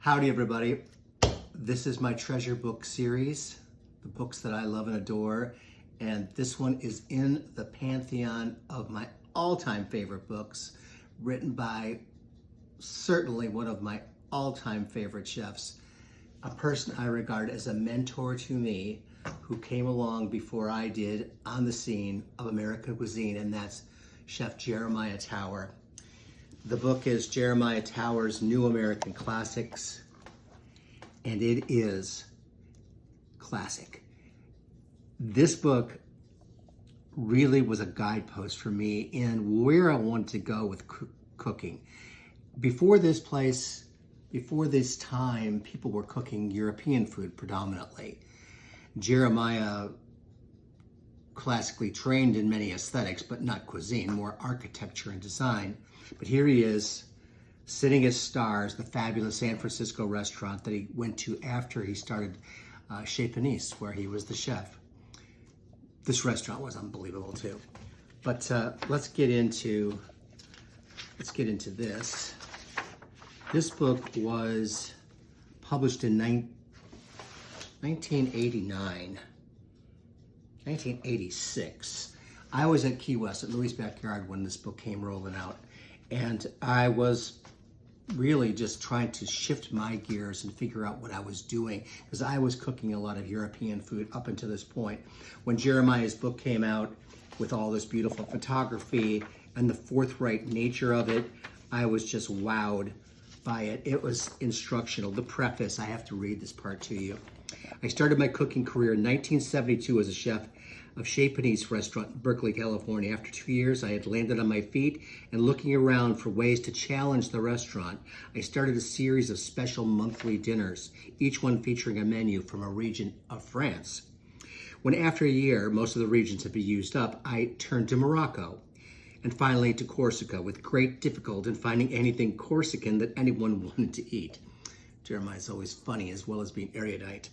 Howdy everybody. This is my treasure book series, the books that I love and adore, and this one is in the pantheon of my all-time favorite books, written by certainly one of my all-time favorite chefs, a person I regard as a mentor to me, who came along before I did on the scene of American cuisine, and that's Chef Jeremiah Tower. The book is Jeremiah Tower's New American Classics, and it is classic. This book really was a guidepost for me in where I wanted to go with cooking. Before this time, people were cooking European food predominantly. Jeremiah classically trained in many aesthetics, but not cuisine, more architecture and design. But here he is, sitting at Stars, the fabulous San Francisco restaurant that he went to after he started Chez Panisse, where he was the chef. This restaurant was unbelievable too. But let's get into this. This book was published in 1986. I was at Key West at Louis' Backyard when this book came rolling out, and I was really just trying to shift my gears and figure out what I was doing, because I was cooking a lot of European food up until this point. When Jeremiah's book came out with all this beautiful photography and the forthright nature of it, I was just wowed by it. It was instructional. The preface, I have to read this part to you. I started my cooking career in 1972 as a chef of Chez Panisse restaurant in Berkeley, California. After 2 years, I had landed on my feet and looking around for ways to challenge the restaurant. I started a series of special monthly dinners, each one featuring a menu from a region of France. When after a year, most of the regions had been used up, I turned to Morocco and finally to Corsica, with great difficulty in finding anything Corsican that anyone wanted to eat. Jeremiah's always funny as well as being erudite.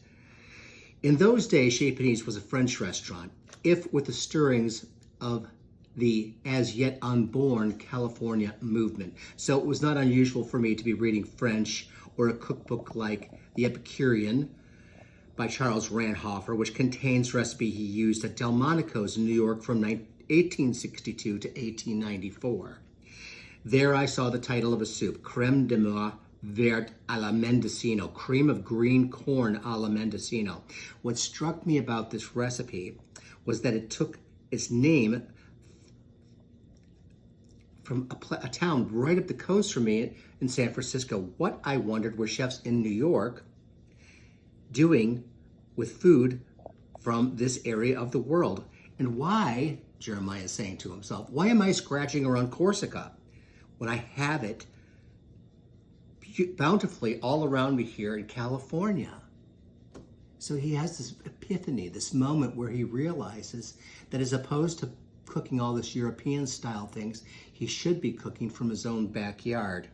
In those days, Chez Panisse was a French restaurant, if with the stirrings of the as yet unborn California movement. So it was not unusual for me to be reading French or a cookbook like The Epicurean by Charles Ranhofer, which contains recipe he used at Delmonico's in New York from 1862 to 1894. There I saw the title of a soup, Crème de Mois Vert à la Mendocino, cream of green corn à la Mendocino. What struck me about this recipe was that it took its name from a town right up the coast from me in San Francisco. What I wondered were chefs in New York doing with food from this area of the world. And why, Jeremiah is saying to himself, why am I scratching around Corsica when I have it bountifully all around me here in California? So he has this epiphany, this moment where he realizes that as opposed to cooking all this European style things, he should be cooking from his own backyard.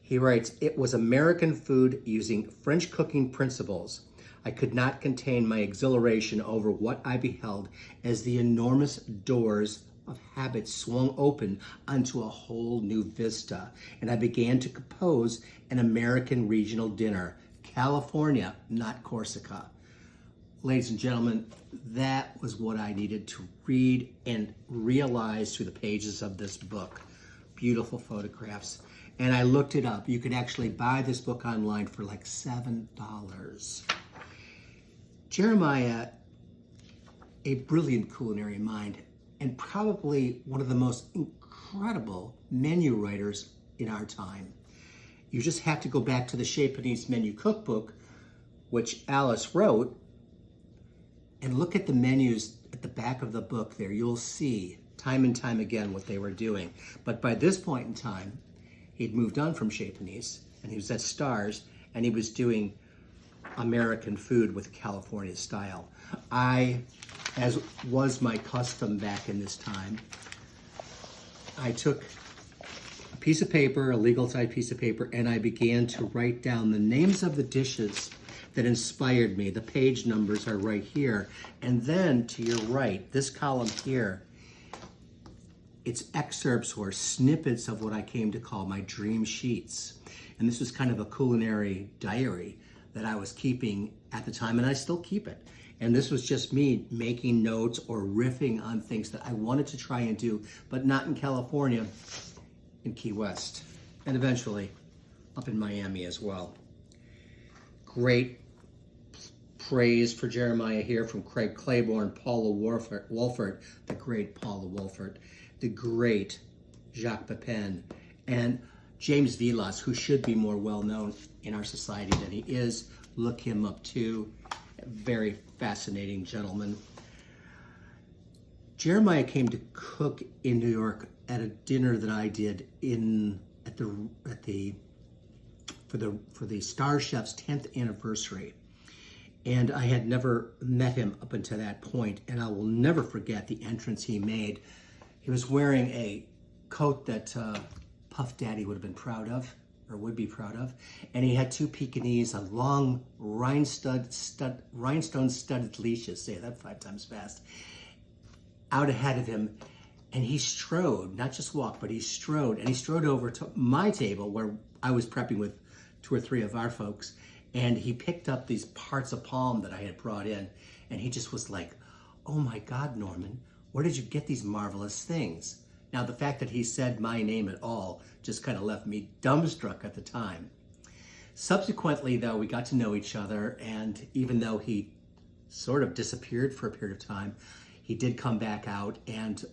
He writes, "It was American food using French cooking principles. I could not contain my exhilaration over what I beheld as the enormous doors of habit swung open onto a whole new vista, and I began to compose an American regional dinner. California, not Corsica." Ladies and gentlemen, that was what I needed to read and realize through the pages of this book. Beautiful photographs. And I looked it up. You could actually buy this book online for like $7. Jeremiah, a brilliant culinary mind, and probably one of the most incredible menu writers in our time. You just have to go back to the Chez Panisse menu cookbook, which Alice wrote, and look at the menus at the back of the book there. You'll see time and time again what they were doing. But by this point in time, he'd moved on from Chez Panisse, and he was at Stars, and he was doing American food with California style. As was my custom back in this time, I took a piece of paper, a legal type piece of paper, and I began to write down the names of the dishes that inspired me. The page numbers are right here. And then to your right, this column here It's excerpts or snippets of what I came to call my dream sheets. And this was kind of a culinary diary that I was keeping at the time, and I still keep it. And this was just me making notes or riffing on things that I wanted to try and do, but not in California, in Key West, and eventually up in Miami as well. Great praise for Jeremiah here from Craig Claiborne, Paula Wolfert, the great Paula Wolfert, the great Jacques Pepin, and James Vilas, who should be more well known in our society than he is. Look him up too. A very fascinating gentleman. Jeremiah came to cook in New York at a dinner that I did for the Star Chef's 10th anniversary. And I had never met him up until that point, and I will never forget the entrance he made. He was wearing a coat that Puff Daddy would have been proud of, or would be proud of, and he had two Pekingese on long rhinestone-studded leashes, say that 5 times fast, out ahead of him, and he strode, not just walked, but he strode over to my table where I was prepping with 2 or 3 of our folks, and he picked up these parts of palm that I had brought in, and he just was like, "Oh my God, Norman, where did you get these marvelous things?" Now, the fact that he said my name at all just kind of left me dumbstruck at the time. Subsequently, though, we got to know each other, and even though he sort of disappeared for a period of time, he did come back out, and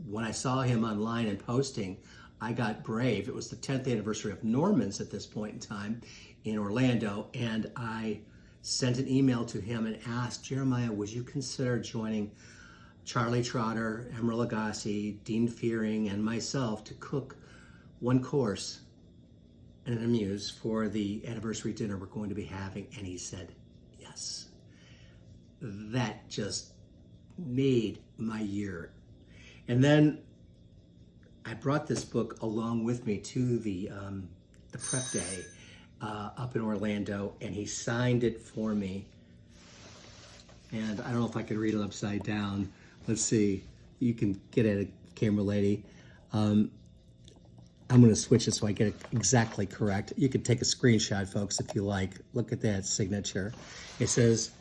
when I saw him online and posting, I got brave. It was the 10th anniversary of Norman's at this point in time in Orlando, and I sent an email to him and asked, "Jeremiah, would you consider joining Charlie Trotter, Emeril Lagasse, Dean Fearing, and myself to cook one course and an amuse for the anniversary dinner we're going to be having?" And he said yes. That just made my year. And then I brought this book along with me to the prep day up in Orlando, and he signed it for me. And I don't know if I can read it upside down. Let's see. You can get at it, camera lady. I'm going to switch it so I get it exactly correct. You can take a screenshot, folks, if you like. Look at that signature. It says,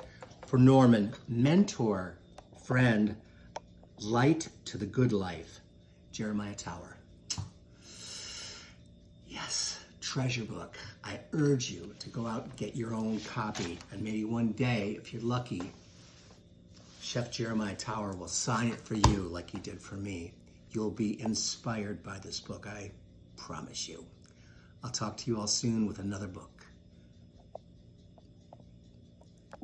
"For Norman, mentor, friend, light to the good life, Jeremiah Tower." Yes, treasure book. I urge you to go out and get your own copy, and maybe one day, if you're lucky, Chef Jeremiah Tower will sign it for you like he did for me. You'll be inspired by this book, I promise you. I'll talk to you all soon with another book.